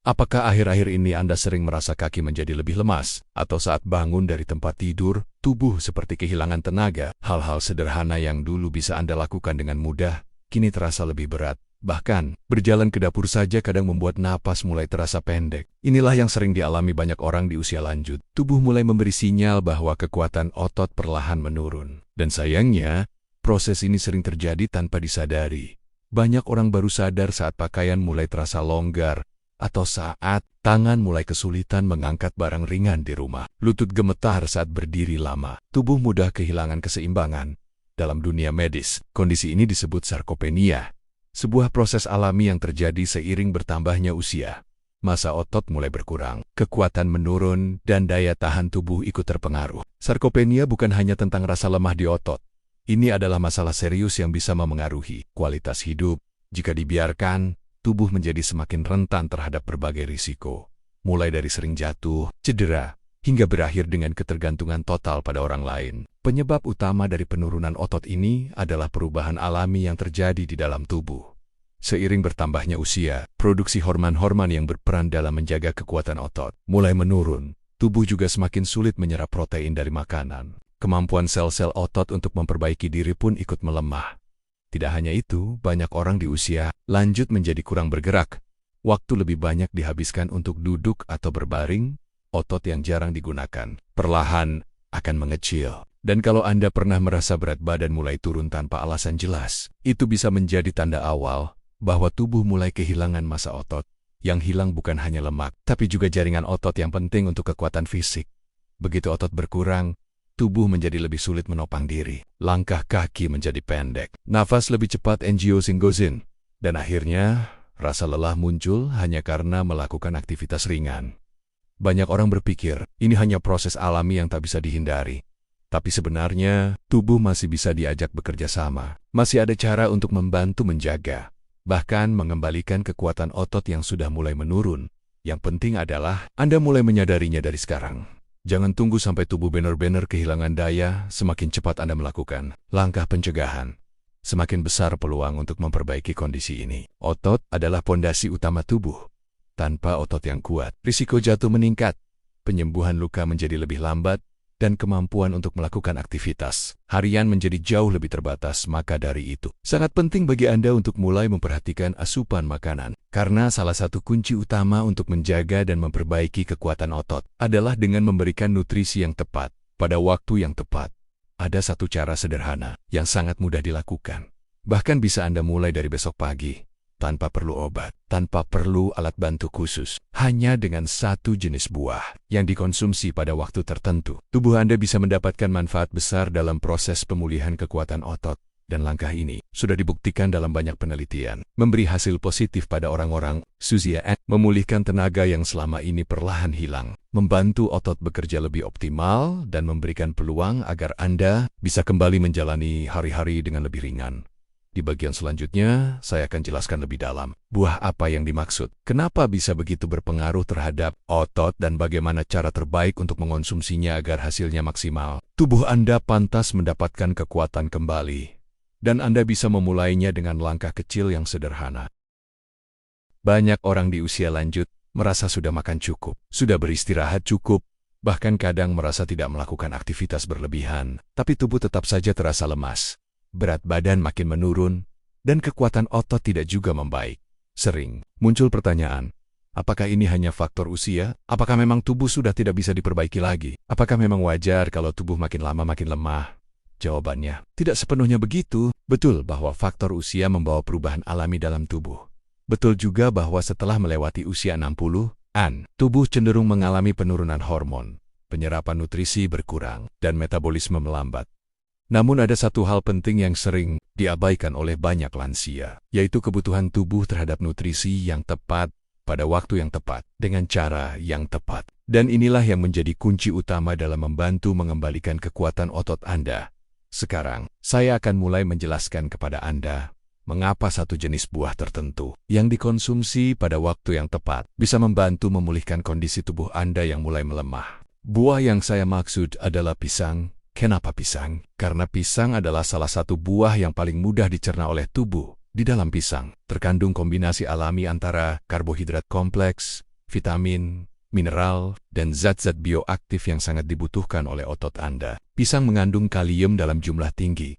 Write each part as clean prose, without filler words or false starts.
Apakah akhir-akhir ini Anda sering merasa kaki menjadi lebih lemas, atau saat bangun dari tempat tidur, tubuh seperti kehilangan tenaga? Hal-hal sederhana yang dulu bisa Anda lakukan dengan mudah, kini terasa lebih berat. Bahkan, berjalan ke dapur saja kadang membuat napas mulai terasa pendek. Inilah yang sering dialami banyak orang di usia lanjut. Tubuh mulai memberi sinyal bahwa kekuatan otot perlahan menurun. Dan sayangnya, proses ini sering terjadi tanpa disadari. Banyak orang baru sadar saat pakaian mulai terasa longgar, atau saat tangan mulai kesulitan mengangkat barang ringan di rumah. Lutut gemetar saat berdiri lama. Tubuh mudah kehilangan keseimbangan. Dalam dunia medis, kondisi ini disebut sarkopenia, sebuah proses alami yang terjadi seiring bertambahnya usia. Massa otot mulai berkurang, kekuatan menurun, dan daya tahan tubuh ikut terpengaruh. Sarkopenia bukan hanya tentang rasa lemah di otot. Ini adalah masalah serius yang bisa memengaruhi kualitas hidup. Jika dibiarkan, tubuh menjadi semakin rentan terhadap berbagai risiko, mulai dari sering jatuh, cedera, hingga berakhir dengan ketergantungan total pada orang lain. Penyebab utama dari penurunan otot ini adalah perubahan alami yang terjadi di dalam tubuh. Seiring bertambahnya usia, produksi hormon-hormon yang berperan dalam menjaga kekuatan otot mulai menurun. Tubuh juga semakin sulit menyerap protein dari makanan. Kemampuan sel-sel otot untuk memperbaiki diri pun ikut melemah. Tidak hanya itu, banyak orang di usia lanjut menjadi kurang bergerak. Waktu lebih banyak dihabiskan untuk duduk atau berbaring, otot yang jarang digunakan perlahan akan mengecil. Dan kalau Anda pernah merasa berat badan mulai turun tanpa alasan jelas, itu bisa menjadi tanda awal bahwa tubuh mulai kehilangan massa otot. Yang hilang bukan hanya lemak, tapi juga jaringan otot yang penting untuk kekuatan fisik. Begitu otot berkurang, tubuh menjadi lebih sulit menopang diri. Langkah kaki menjadi pendek. Nafas lebih cepat angiosyngosin. Dan akhirnya, rasa lelah muncul hanya karena melakukan aktivitas ringan. Banyak orang berpikir, ini hanya proses alami yang tak bisa dihindari. Tapi sebenarnya, tubuh masih bisa diajak bekerja sama. Masih ada cara untuk membantu menjaga, bahkan mengembalikan kekuatan otot yang sudah mulai menurun. Yang penting adalah Anda mulai menyadarinya dari sekarang. Jangan tunggu sampai tubuh benar-benar kehilangan daya, semakin cepat Anda melakukan langkah pencegahan. Semakin besar peluang untuk memperbaiki kondisi ini. Otot adalah pondasi utama tubuh. Tanpa otot yang kuat, risiko jatuh meningkat, penyembuhan luka menjadi lebih lambat, dan kemampuan untuk melakukan aktivitas harian menjadi jauh lebih terbatas. Maka dari itu, sangat penting bagi Anda untuk mulai memperhatikan asupan makanan. Karena salah satu kunci utama untuk menjaga dan memperbaiki kekuatan otot adalah dengan memberikan nutrisi yang tepat, pada waktu yang tepat. Ada satu cara sederhana yang sangat mudah dilakukan. Bahkan bisa Anda mulai dari besok pagi, tanpa perlu obat, tanpa perlu alat bantu khusus. Hanya dengan satu jenis buah yang dikonsumsi pada waktu tertentu, tubuh Anda bisa mendapatkan manfaat besar dalam proses pemulihan kekuatan otot. Dan langkah ini sudah dibuktikan dalam banyak penelitian, memberi hasil positif pada orang-orang usia memulihkan tenaga yang selama ini perlahan hilang, membantu otot bekerja lebih optimal, dan memberikan peluang agar Anda bisa kembali menjalani hari-hari dengan lebih ringan. Di bagian selanjutnya, saya akan jelaskan lebih dalam buah apa yang dimaksud, kenapa bisa begitu berpengaruh terhadap otot, dan bagaimana cara terbaik untuk mengonsumsinya agar hasilnya maksimal. Tubuh Anda pantas mendapatkan kekuatan kembali, dan Anda bisa memulainya dengan langkah kecil yang sederhana. Banyak orang di usia lanjut merasa sudah makan cukup, sudah beristirahat cukup, bahkan kadang merasa tidak melakukan aktivitas berlebihan, tapi tubuh tetap saja terasa lemas. Berat badan makin menurun, dan kekuatan otot tidak juga membaik. Sering muncul pertanyaan, apakah ini hanya faktor usia? Apakah memang tubuh sudah tidak bisa diperbaiki lagi? Apakah memang wajar kalau tubuh makin lama makin lemah? Jawabannya, tidak sepenuhnya begitu. Betul bahwa faktor usia membawa perubahan alami dalam tubuh. Betul juga bahwa setelah melewati usia 60-an, tubuh cenderung mengalami penurunan hormon, penyerapan nutrisi berkurang, dan metabolisme melambat. Namun ada satu hal penting yang sering diabaikan oleh banyak lansia, yaitu kebutuhan tubuh terhadap nutrisi yang tepat, pada waktu yang tepat, dengan cara yang tepat. Dan inilah yang menjadi kunci utama dalam membantu mengembalikan kekuatan otot Anda. Sekarang, saya akan mulai menjelaskan kepada Anda mengapa satu jenis buah tertentu yang dikonsumsi pada waktu yang tepat bisa membantu memulihkan kondisi tubuh Anda yang mulai melemah. Buah yang saya maksud adalah pisang. Kenapa pisang? Karena pisang adalah salah satu buah yang paling mudah dicerna oleh tubuh. Di dalam pisang, terkandung kombinasi alami antara karbohidrat kompleks, vitamin, mineral, dan zat-zat bioaktif yang sangat dibutuhkan oleh otot Anda. Pisang mengandung kalium dalam jumlah tinggi.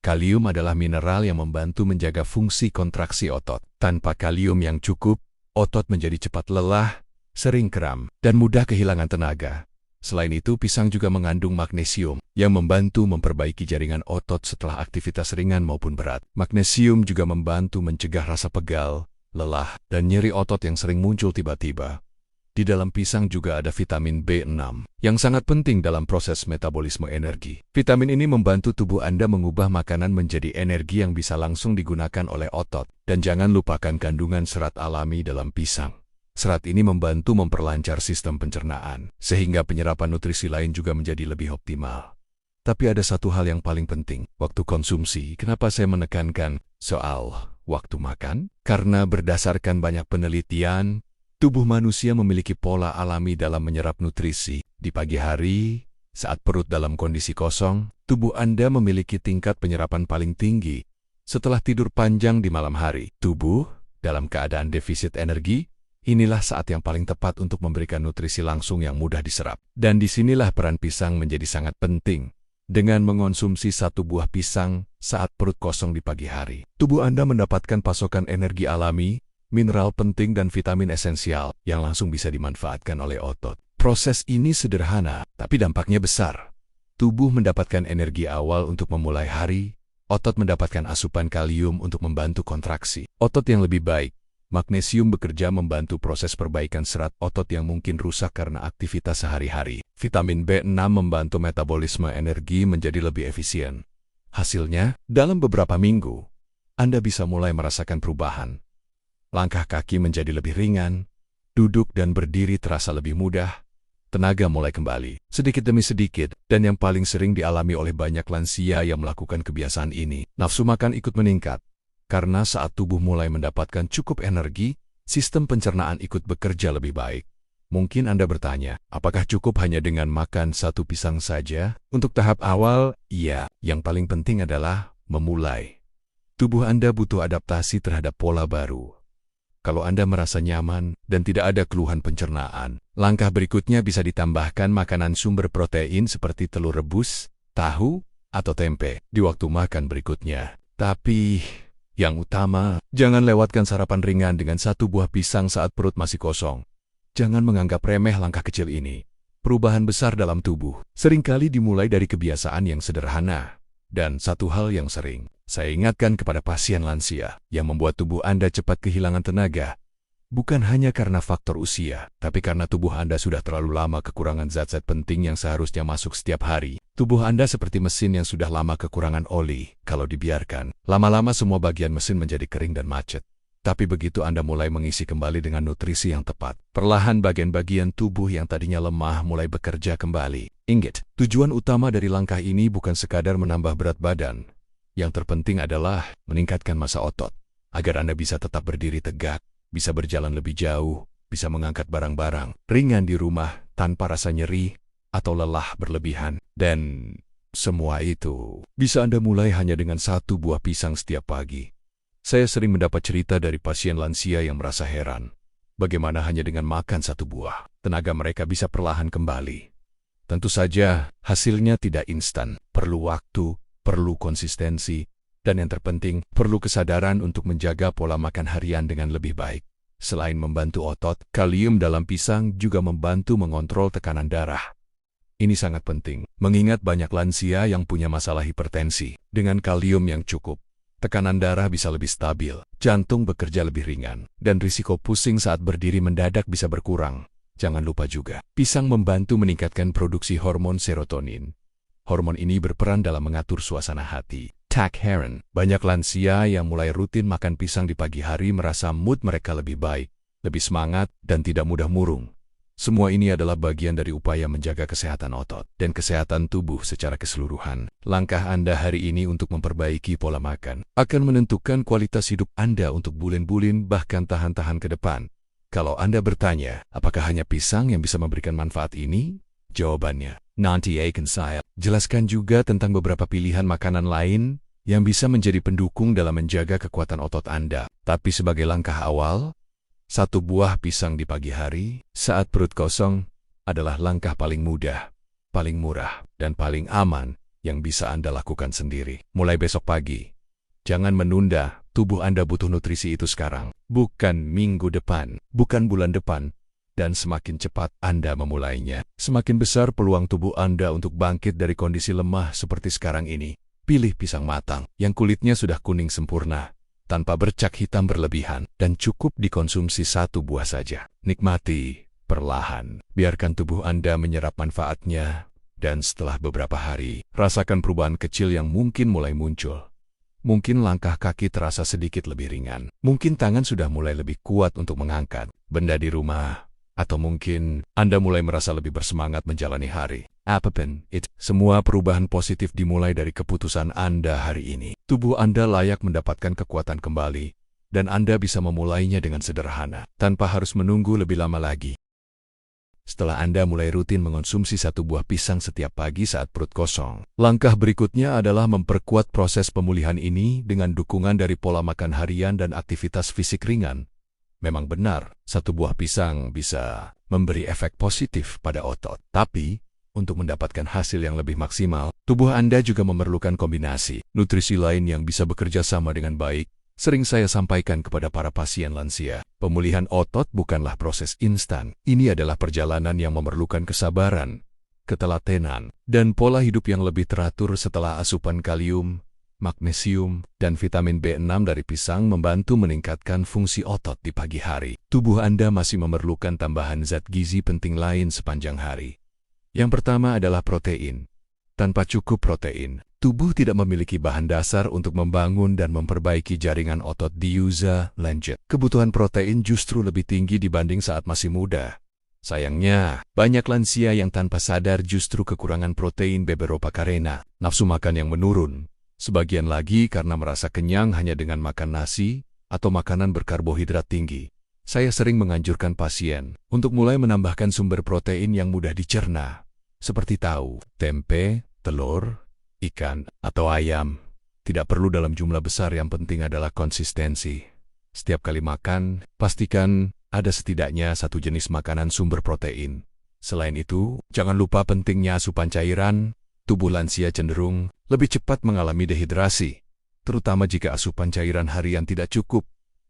Kalium adalah mineral yang membantu menjaga fungsi kontraksi otot. Tanpa kalium yang cukup, otot menjadi cepat lelah, sering kram, dan mudah kehilangan tenaga. Selain itu, pisang juga mengandung magnesium yang membantu memperbaiki jaringan otot setelah aktivitas ringan maupun berat. Magnesium juga membantu mencegah rasa pegal, lelah, dan nyeri otot yang sering muncul tiba-tiba. Di dalam pisang juga ada vitamin B6 yang sangat penting dalam proses metabolisme energi. Vitamin ini membantu tubuh Anda mengubah makanan menjadi energi yang bisa langsung digunakan oleh otot. Dan jangan lupakan kandungan serat alami dalam pisang. Serat ini membantu memperlancar sistem pencernaan, sehingga penyerapan nutrisi lain juga menjadi lebih optimal. Tapi ada satu hal yang paling penting, waktu konsumsi. Kenapa saya menekankan soal waktu makan? Karena berdasarkan banyak penelitian, tubuh manusia memiliki pola alami dalam menyerap nutrisi. Di pagi hari, saat perut dalam kondisi kosong, tubuh Anda memiliki tingkat penyerapan paling tinggi. Setelah tidur panjang di malam hari, tubuh dalam keadaan defisit energi. Inilah saat yang paling tepat untuk memberikan nutrisi langsung yang mudah diserap. Dan disinilah peran pisang menjadi sangat penting. Dengan mengonsumsi satu buah pisang saat perut kosong di pagi hari, tubuh Anda mendapatkan pasokan energi alami, mineral penting dan vitamin esensial yang langsung bisa dimanfaatkan oleh otot. Proses ini sederhana, tapi dampaknya besar. Tubuh mendapatkan energi awal untuk memulai hari, otot mendapatkan asupan kalium untuk membantu kontraksi. Otot yang lebih baik. Magnesium bekerja membantu proses perbaikan serat otot yang mungkin rusak karena aktivitas sehari-hari. Vitamin B6 membantu metabolisme energi menjadi lebih efisien. Hasilnya, dalam beberapa minggu, Anda bisa mulai merasakan perubahan. Langkah kaki menjadi lebih ringan, duduk dan berdiri terasa lebih mudah, tenaga mulai kembali, sedikit demi sedikit, dan yang paling sering dialami oleh banyak lansia yang melakukan kebiasaan ini, nafsu makan ikut meningkat. Karena saat tubuh mulai mendapatkan cukup energi, sistem pencernaan ikut bekerja lebih baik. Mungkin Anda bertanya, apakah cukup hanya dengan makan satu pisang saja? Untuk tahap awal, iya. Yang paling penting adalah memulai. Tubuh Anda butuh adaptasi terhadap pola baru. Kalau Anda merasa nyaman dan tidak ada keluhan pencernaan, langkah berikutnya bisa ditambahkan makanan sumber protein seperti telur rebus, tahu, atau tempe di waktu makan berikutnya. Tapi yang utama, jangan lewatkan sarapan ringan dengan satu buah pisang saat perut masih kosong. Jangan menganggap remeh langkah kecil ini. Perubahan besar dalam tubuh seringkali dimulai dari kebiasaan yang sederhana. Dan satu hal yang sering saya ingatkan kepada pasien lansia yang membuat tubuh Anda cepat kehilangan tenaga, bukan hanya karena faktor usia, tapi karena tubuh Anda sudah terlalu lama kekurangan zat-zat penting yang seharusnya masuk setiap hari. Tubuh Anda seperti mesin yang sudah lama kekurangan oli. Kalau dibiarkan, lama-lama semua bagian mesin menjadi kering dan macet. Tapi begitu Anda mulai mengisi kembali dengan nutrisi yang tepat, perlahan bagian-bagian tubuh yang tadinya lemah mulai bekerja kembali. Ingat, tujuan utama dari langkah ini bukan sekadar menambah berat badan. Yang terpenting adalah meningkatkan massa otot, agar Anda bisa tetap berdiri tegak, bisa berjalan lebih jauh, bisa mengangkat barang-barang ringan di rumah tanpa rasa nyeri atau lelah berlebihan. Dan semua itu bisa Anda mulai hanya dengan satu buah pisang setiap pagi. Saya sering mendapat cerita dari pasien lansia yang merasa heran, bagaimana hanya dengan makan satu buah, tenaga mereka bisa perlahan kembali. Tentu saja, hasilnya tidak instan, perlu waktu, perlu konsistensi, dan yang terpenting, perlu kesadaran untuk menjaga pola makan harian dengan lebih baik. Selain membantu otot, kalium dalam pisang juga membantu mengontrol tekanan darah. Ini sangat penting, mengingat banyak lansia yang punya masalah hipertensi. Dengan kalium yang cukup, tekanan darah bisa lebih stabil, jantung bekerja lebih ringan, dan risiko pusing saat berdiri mendadak bisa berkurang. Jangan lupa juga, pisang membantu meningkatkan produksi hormon serotonin. Hormon ini berperan dalam mengatur suasana hati. Tak heran, banyak lansia yang mulai rutin makan pisang di pagi hari merasa mood mereka lebih baik, lebih semangat, dan tidak mudah murung. Semua ini adalah bagian dari upaya menjaga kesehatan otot dan kesehatan tubuh secara keseluruhan. Langkah Anda hari ini untuk memperbaiki pola makan akan menentukan kualitas hidup Anda untuk bulan-bulan bahkan tahan-tahan ke depan. Kalau Anda bertanya, apakah hanya pisang yang bisa memberikan manfaat ini? Jawabannya, nanti akan saya jelaskan juga tentang beberapa pilihan makanan lain yang bisa menjadi pendukung dalam menjaga kekuatan otot Anda. Tapi sebagai langkah awal, Satu buah pisang di pagi hari, saat perut kosong, adalah langkah paling mudah, paling murah, dan paling aman yang bisa Anda lakukan sendiri. Mulai besok pagi. Jangan menunda, tubuh Anda butuh nutrisi itu sekarang. Bukan minggu depan, bukan bulan depan. Dan semakin cepat Anda memulainya, semakin besar peluang tubuh Anda untuk bangkit dari kondisi lemah seperti sekarang ini. Pilih pisang matang, yang kulitnya sudah kuning sempurna, tanpa bercak hitam berlebihan, dan cukup dikonsumsi satu buah saja. Nikmati perlahan, biarkan tubuh Anda menyerap manfaatnya, dan setelah beberapa hari, rasakan perubahan kecil yang mungkin mulai muncul. Mungkin langkah kaki terasa sedikit lebih ringan, mungkin tangan sudah mulai lebih kuat untuk mengangkat benda di rumah, atau mungkin Anda mulai merasa lebih bersemangat menjalani hari. Apapun itu, semua perubahan positif dimulai dari keputusan Anda hari ini. Tubuh Anda layak mendapatkan kekuatan kembali, dan Anda bisa memulainya dengan sederhana, tanpa harus menunggu lebih lama lagi. Setelah Anda mulai rutin mengonsumsi satu buah pisang setiap pagi saat perut kosong, langkah berikutnya adalah memperkuat proses pemulihan ini dengan dukungan dari pola makan harian dan aktivitas fisik ringan. Memang benar, satu buah pisang bisa memberi efek positif pada otot. Tapi, untuk mendapatkan hasil yang lebih maksimal, tubuh Anda juga memerlukan kombinasi nutrisi lain yang bisa bekerja sama dengan baik. Sering saya sampaikan kepada para pasien lansia, pemulihan otot bukanlah proses instan. Ini adalah perjalanan yang memerlukan kesabaran, ketelatenan, dan pola hidup yang lebih teratur. Setelah asupan kalium, magnesium, dan vitamin B6 dari pisang membantu meningkatkan fungsi otot di pagi hari. Tubuh Anda masih memerlukan tambahan zat gizi penting lain sepanjang hari. Yang pertama adalah protein. Tanpa cukup protein, tubuh tidak memiliki bahan dasar untuk membangun dan memperbaiki jaringan otot di usia lanjut. Kebutuhan protein justru lebih tinggi dibanding saat masih muda. Sayangnya, banyak lansia yang tanpa sadar justru kekurangan protein beberapa karena nafsu makan yang menurun. Sebagian lagi karena merasa kenyang hanya dengan makan nasi atau makanan berkarbohidrat tinggi. Saya sering menganjurkan pasien untuk mulai menambahkan sumber protein yang mudah dicerna, seperti tahu, tempe, telur, ikan, atau ayam. Tidak perlu dalam jumlah besar, yang penting adalah konsistensi. Setiap kali makan, pastikan ada setidaknya satu jenis makanan sumber protein. Selain itu, jangan lupa pentingnya asupan cairan. Tubuh lansia cenderung lebih cepat mengalami dehidrasi, terutama jika asupan cairan harian tidak cukup.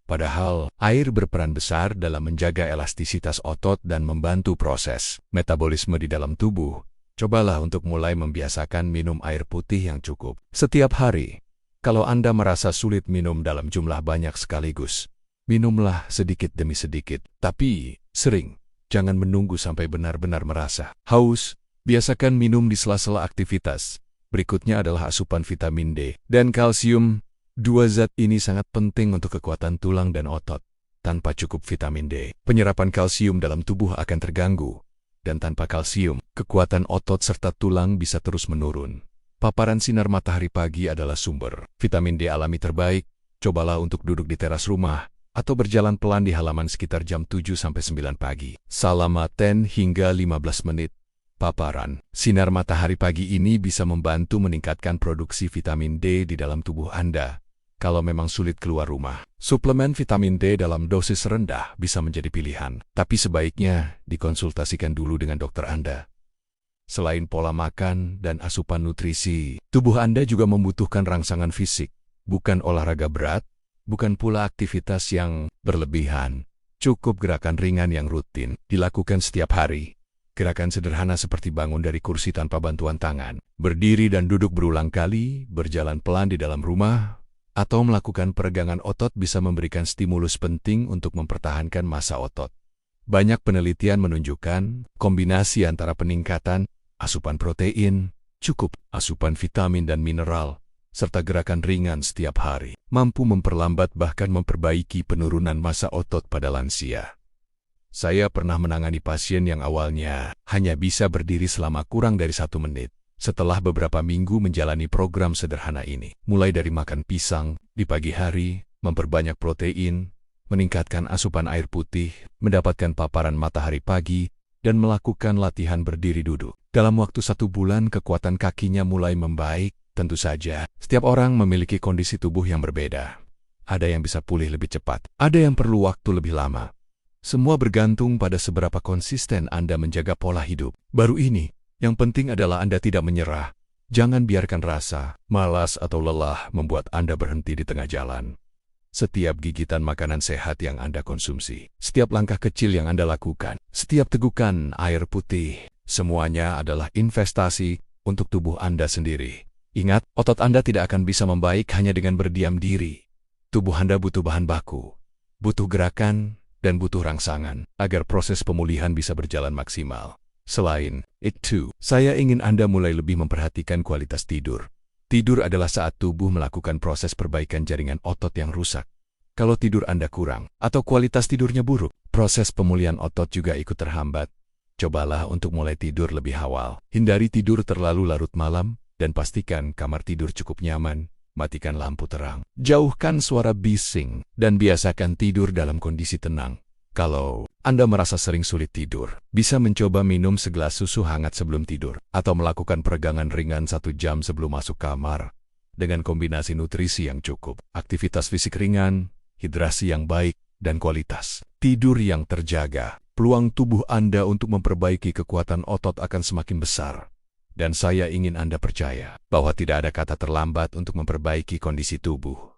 Padahal, air berperan besar dalam menjaga elastisitas otot dan membantu proses metabolisme di dalam tubuh. Cobalah untuk mulai membiasakan minum air putih yang cukup setiap hari. Kalau Anda merasa sulit minum dalam jumlah banyak sekaligus, minumlah sedikit demi sedikit, tapi sering. Jangan menunggu sampai benar-benar merasa haus. Biasakan minum di sela-sela aktivitas. Berikutnya adalah asupan vitamin D dan kalsium. Dua zat ini sangat penting untuk kekuatan tulang dan otot. Tanpa cukup vitamin D, penyerapan kalsium dalam tubuh akan terganggu. Dan tanpa kalsium, kekuatan otot serta tulang bisa terus menurun. Paparan sinar matahari pagi adalah sumber vitamin D alami terbaik. Cobalah untuk duduk di teras rumah atau berjalan pelan di halaman sekitar jam 7-9 pagi. Selama 10 hingga 15 menit. Paparan sinar matahari pagi ini bisa membantu meningkatkan produksi vitamin D di dalam tubuh Anda. Kalau memang sulit keluar rumah, suplemen vitamin D dalam dosis rendah bisa menjadi pilihan, tapi sebaiknya dikonsultasikan dulu dengan dokter Anda. Selain pola makan dan asupan nutrisi, tubuh Anda juga membutuhkan rangsangan fisik, bukan olahraga berat, bukan pula aktivitas yang berlebihan. Cukup gerakan ringan yang rutin dilakukan setiap hari. Gerakan sederhana seperti bangun dari kursi tanpa bantuan tangan, berdiri dan duduk berulang kali, berjalan pelan di dalam rumah, atau melakukan peregangan otot bisa memberikan stimulus penting untuk mempertahankan massa otot. Banyak penelitian menunjukkan kombinasi antara peningkatan asupan protein, cukup asupan vitamin dan mineral, serta gerakan ringan setiap hari, mampu memperlambat bahkan memperbaiki penurunan massa otot pada lansia. Saya pernah menangani pasien yang awalnya hanya bisa berdiri selama kurang dari 1 menit. Setelah beberapa minggu menjalani program sederhana ini, mulai dari makan pisang di pagi hari, memperbanyak protein, meningkatkan asupan air putih, mendapatkan paparan matahari pagi, dan melakukan latihan berdiri duduk. Dalam waktu 1 bulan, kekuatan kakinya mulai membaik. Tentu saja, setiap orang memiliki kondisi tubuh yang berbeda. Ada yang bisa pulih lebih cepat, ada yang perlu waktu lebih lama. Semua bergantung pada seberapa konsisten Anda menjaga pola hidup baru ini. Yang penting adalah Anda tidak menyerah. Jangan biarkan rasa, malas atau lelah membuat Anda berhenti di tengah jalan. Setiap gigitan makanan sehat yang Anda konsumsi, setiap langkah kecil yang Anda lakukan, setiap tegukan air putih, semuanya adalah investasi untuk tubuh Anda sendiri. Ingat, otot Anda tidak akan bisa membaik hanya dengan berdiam diri. Tubuh Anda butuh bahan baku, butuh gerakan, dan butuh rangsangan agar proses pemulihan bisa berjalan maksimal. Selain itu, saya ingin Anda mulai lebih memperhatikan kualitas tidur. Tidur adalah saat tubuh melakukan proses perbaikan jaringan otot yang rusak. Kalau tidur Anda kurang atau kualitas tidurnya buruk, proses pemulihan otot juga ikut terhambat. Cobalah untuk mulai tidur lebih awal. Hindari tidur terlalu larut malam dan pastikan kamar tidur cukup nyaman. Matikan lampu terang, jauhkan suara bising, dan biasakan tidur dalam kondisi tenang. Kalau Anda merasa sering sulit tidur, bisa mencoba minum segelas susu hangat sebelum tidur, atau melakukan peregangan ringan 1 jam sebelum masuk kamar. Dengan kombinasi nutrisi yang cukup, aktivitas fisik ringan, hidrasi yang baik, dan kualitas tidur yang terjaga, peluang tubuh Anda untuk memperbaiki kekuatan otot akan semakin besar. Dan saya ingin Anda percaya bahwa tidak ada kata terlambat untuk memperbaiki kondisi tubuh.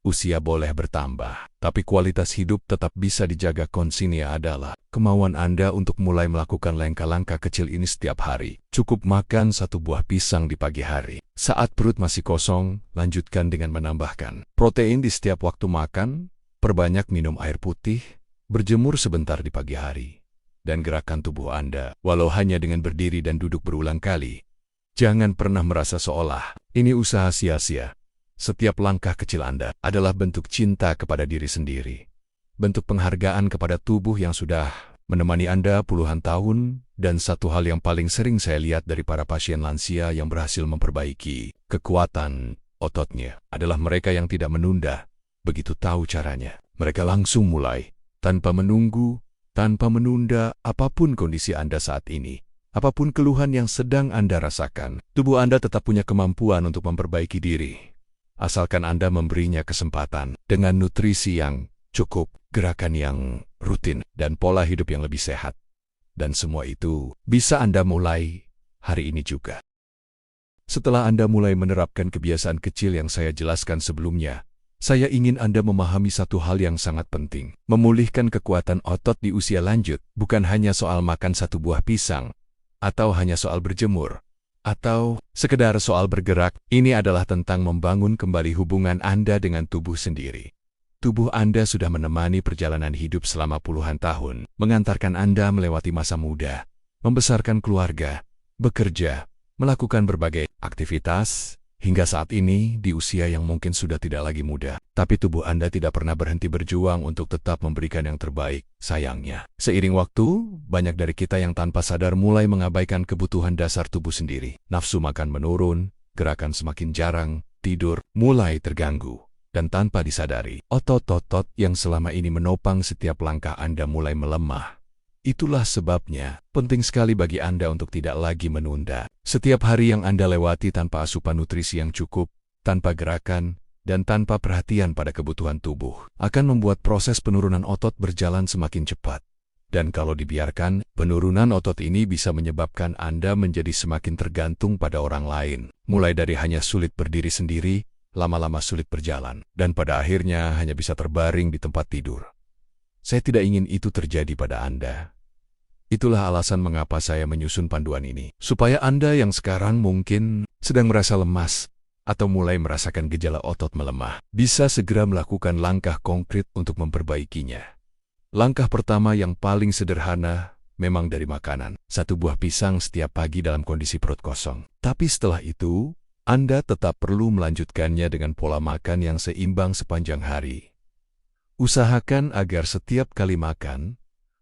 Usia boleh bertambah, tapi kualitas hidup tetap bisa dijaga. Kuncinya adalah kemauan Anda untuk mulai melakukan langkah-langkah kecil ini setiap hari. Cukup makan 1 buah pisang di pagi hari. Saat perut masih kosong, lanjutkan dengan menambahkan protein di setiap waktu makan, perbanyak minum air putih, berjemur sebentar di pagi hari, dan gerakan tubuh Anda, walau hanya dengan berdiri dan duduk berulang kali. Jangan pernah merasa seolah ini usaha sia-sia. Setiap langkah kecil Anda adalah bentuk cinta kepada diri sendiri. Bentuk penghargaan kepada tubuh yang sudah menemani Anda puluhan tahun, dan satu hal yang paling sering saya lihat dari para pasien lansia yang berhasil memperbaiki kekuatan ototnya adalah mereka yang tidak menunda. Begitu tahu caranya, mereka langsung mulai, tanpa menunggu, tanpa menunda. Apapun kondisi Anda saat ini, apapun keluhan yang sedang Anda rasakan, tubuh Anda tetap punya kemampuan untuk memperbaiki diri. Asalkan Anda memberinya kesempatan dengan nutrisi yang cukup, gerakan yang rutin, dan pola hidup yang lebih sehat. Dan semua itu bisa Anda mulai hari ini juga. Setelah Anda mulai menerapkan kebiasaan kecil yang saya jelaskan sebelumnya, saya ingin Anda memahami satu hal yang sangat penting. Memulihkan kekuatan otot di usia lanjut bukan hanya soal makan 1 buah pisang, atau hanya soal berjemur, atau sekedar soal bergerak. Ini adalah tentang membangun kembali hubungan Anda dengan tubuh sendiri. Tubuh Anda sudah menemani perjalanan hidup selama puluhan tahun, mengantarkan Anda melewati masa muda, membesarkan keluarga, bekerja, melakukan berbagai aktivitas, hingga saat ini di usia yang mungkin sudah tidak lagi muda. Tapi tubuh Anda tidak pernah berhenti berjuang untuk tetap memberikan yang terbaik. Sayangnya, seiring waktu, banyak dari kita yang tanpa sadar mulai mengabaikan kebutuhan dasar tubuh sendiri. Nafsu makan menurun, gerakan semakin jarang, tidur mulai terganggu. Dan tanpa disadari, otot-otot yang selama ini menopang setiap langkah Anda mulai melemah. Itulah sebabnya, penting sekali bagi Anda untuk tidak lagi menunda. Setiap hari yang Anda lewati tanpa asupan nutrisi yang cukup, tanpa gerakan, dan tanpa perhatian pada kebutuhan tubuh, akan membuat proses penurunan otot berjalan semakin cepat. Dan kalau dibiarkan, penurunan otot ini bisa menyebabkan Anda menjadi semakin tergantung pada orang lain. Mulai dari hanya sulit berdiri sendiri, lama-lama sulit berjalan, dan pada akhirnya hanya bisa terbaring di tempat tidur. Saya tidak ingin itu terjadi pada Anda. Itulah alasan mengapa saya menyusun panduan ini, supaya Anda yang sekarang mungkin sedang merasa lemas atau mulai merasakan gejala otot melemah, bisa segera melakukan langkah konkret untuk memperbaikinya. Langkah pertama yang paling sederhana memang dari makanan. 1 buah pisang setiap pagi dalam kondisi perut kosong. Tapi setelah itu, Anda tetap perlu melanjutkannya dengan pola makan yang seimbang sepanjang hari. Usahakan agar setiap kali makan,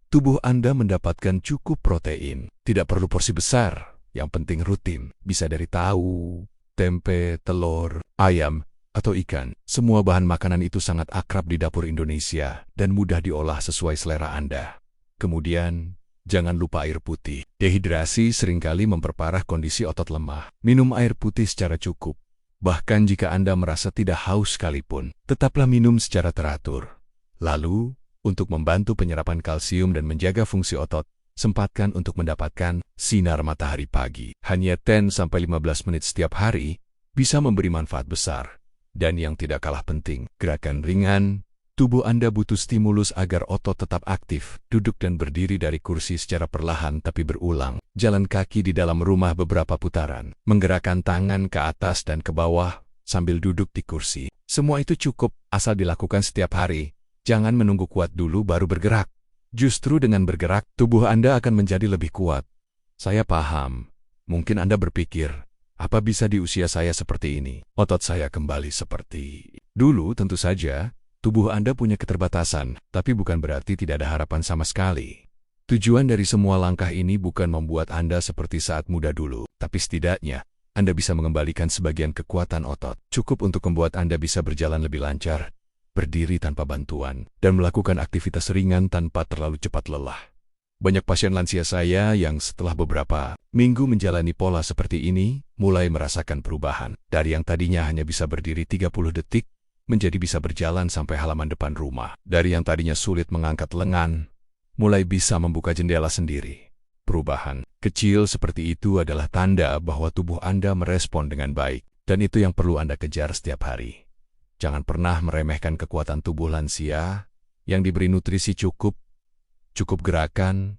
tubuh Anda mendapatkan cukup protein. Tidak perlu porsi besar, yang penting rutin. Bisa dari tahu, tempe, telur, ayam, atau ikan. Semua bahan makanan itu sangat akrab di dapur Indonesia dan mudah diolah sesuai selera Anda. Kemudian, jangan lupa air putih. Dehidrasi seringkali memperparah kondisi otot lemah. Minum air putih secara cukup. Bahkan jika Anda merasa tidak haus sekalipun, tetaplah minum secara teratur. Lalu, Untuk membantu penyerapan kalsium dan menjaga fungsi otot, sempatkan untuk mendapatkan sinar matahari pagi. Hanya 10-15 menit setiap hari bisa memberi manfaat besar. Dan yang tidak kalah penting, gerakan ringan. Tubuh Anda butuh stimulus agar otot tetap aktif. Duduk dan berdiri dari kursi secara perlahan tapi berulang. Jalan kaki di dalam rumah beberapa putaran. Menggerakkan tangan ke atas dan ke bawah sambil duduk di kursi. Semua itu cukup asal dilakukan setiap hari. Jangan menunggu kuat dulu baru bergerak. Justru dengan bergerak, tubuh Anda akan menjadi lebih kuat. Saya paham. Mungkin Anda berpikir, apa bisa di usia saya seperti ini? Otot saya kembali seperti dulu, tentu saja. Tubuh Anda punya keterbatasan, tapi bukan berarti tidak ada harapan sama sekali. Tujuan dari semua langkah ini bukan membuat Anda seperti saat muda dulu, tapi setidaknya Anda bisa mengembalikan sebagian kekuatan otot. Cukup untuk membuat Anda bisa berjalan lebih lancar, berdiri tanpa bantuan, dan melakukan aktivitas ringan tanpa terlalu cepat lelah. Banyak pasien lansia saya yang setelah beberapa minggu menjalani pola seperti ini, mulai merasakan perubahan. Dari yang tadinya hanya bisa berdiri 30 detik, menjadi bisa berjalan sampai halaman depan rumah. Dari yang tadinya sulit mengangkat lengan, mulai bisa membuka jendela sendiri. Perubahan kecil seperti itu adalah tanda bahwa tubuh Anda merespon dengan baik, dan itu yang perlu Anda kejar setiap hari. Jangan pernah meremehkan kekuatan tubuh lansia yang diberi nutrisi cukup gerakan,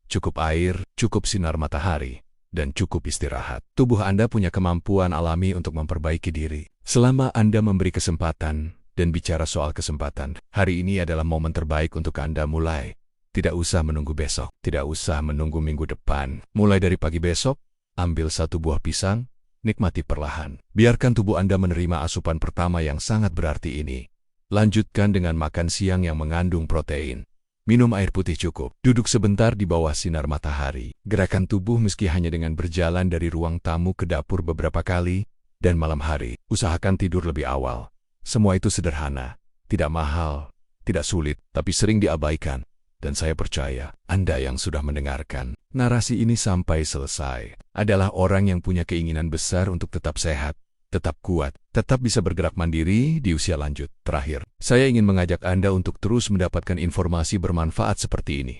cukup air, cukup sinar matahari, dan cukup istirahat. Tubuh Anda punya kemampuan alami untuk memperbaiki diri. Selama Anda memberi kesempatan dan bicara soal kesempatan, hari ini adalah momen terbaik untuk Anda mulai. Tidak usah menunggu besok, tidak usah menunggu minggu depan. Mulai dari pagi besok, ambil satu buah pisang, nikmati perlahan. Biarkan tubuh Anda menerima asupan pertama yang sangat berarti ini. Lanjutkan dengan makan siang yang mengandung protein. Minum air putih cukup. Duduk sebentar di bawah sinar matahari. Gerakan tubuh meski hanya dengan berjalan dari ruang tamu ke dapur beberapa kali, dan malam hari, usahakan tidur lebih awal. Semua itu sederhana, tidak mahal, tidak sulit, tapi sering diabaikan. Dan saya percaya, Anda yang sudah mendengarkan narasi ini sampai selesai, adalah orang yang punya keinginan besar untuk tetap sehat, tetap kuat, tetap bisa bergerak mandiri di usia lanjut. Terakhir, saya ingin mengajak Anda untuk terus mendapatkan informasi bermanfaat seperti ini.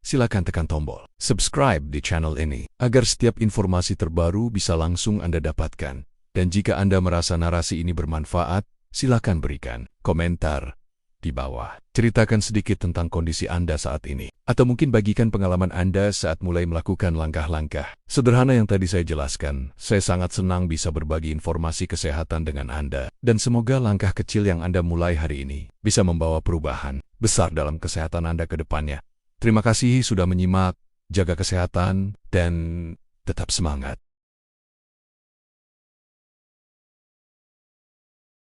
Silakan tekan tombol subscribe di channel ini, agar setiap informasi terbaru bisa langsung Anda dapatkan. Dan jika Anda merasa narasi ini bermanfaat, silakan berikan komentar di bawah. Ceritakan sedikit tentang kondisi Anda saat ini. Atau mungkin bagikan pengalaman Anda saat mulai melakukan langkah-langkah sederhana yang tadi saya jelaskan. Saya sangat senang bisa berbagi informasi kesehatan dengan Anda. Dan semoga langkah kecil yang Anda mulai hari ini bisa membawa perubahan besar dalam kesehatan Anda ke depannya. Terima kasih sudah menyimak, jaga kesehatan, dan tetap semangat.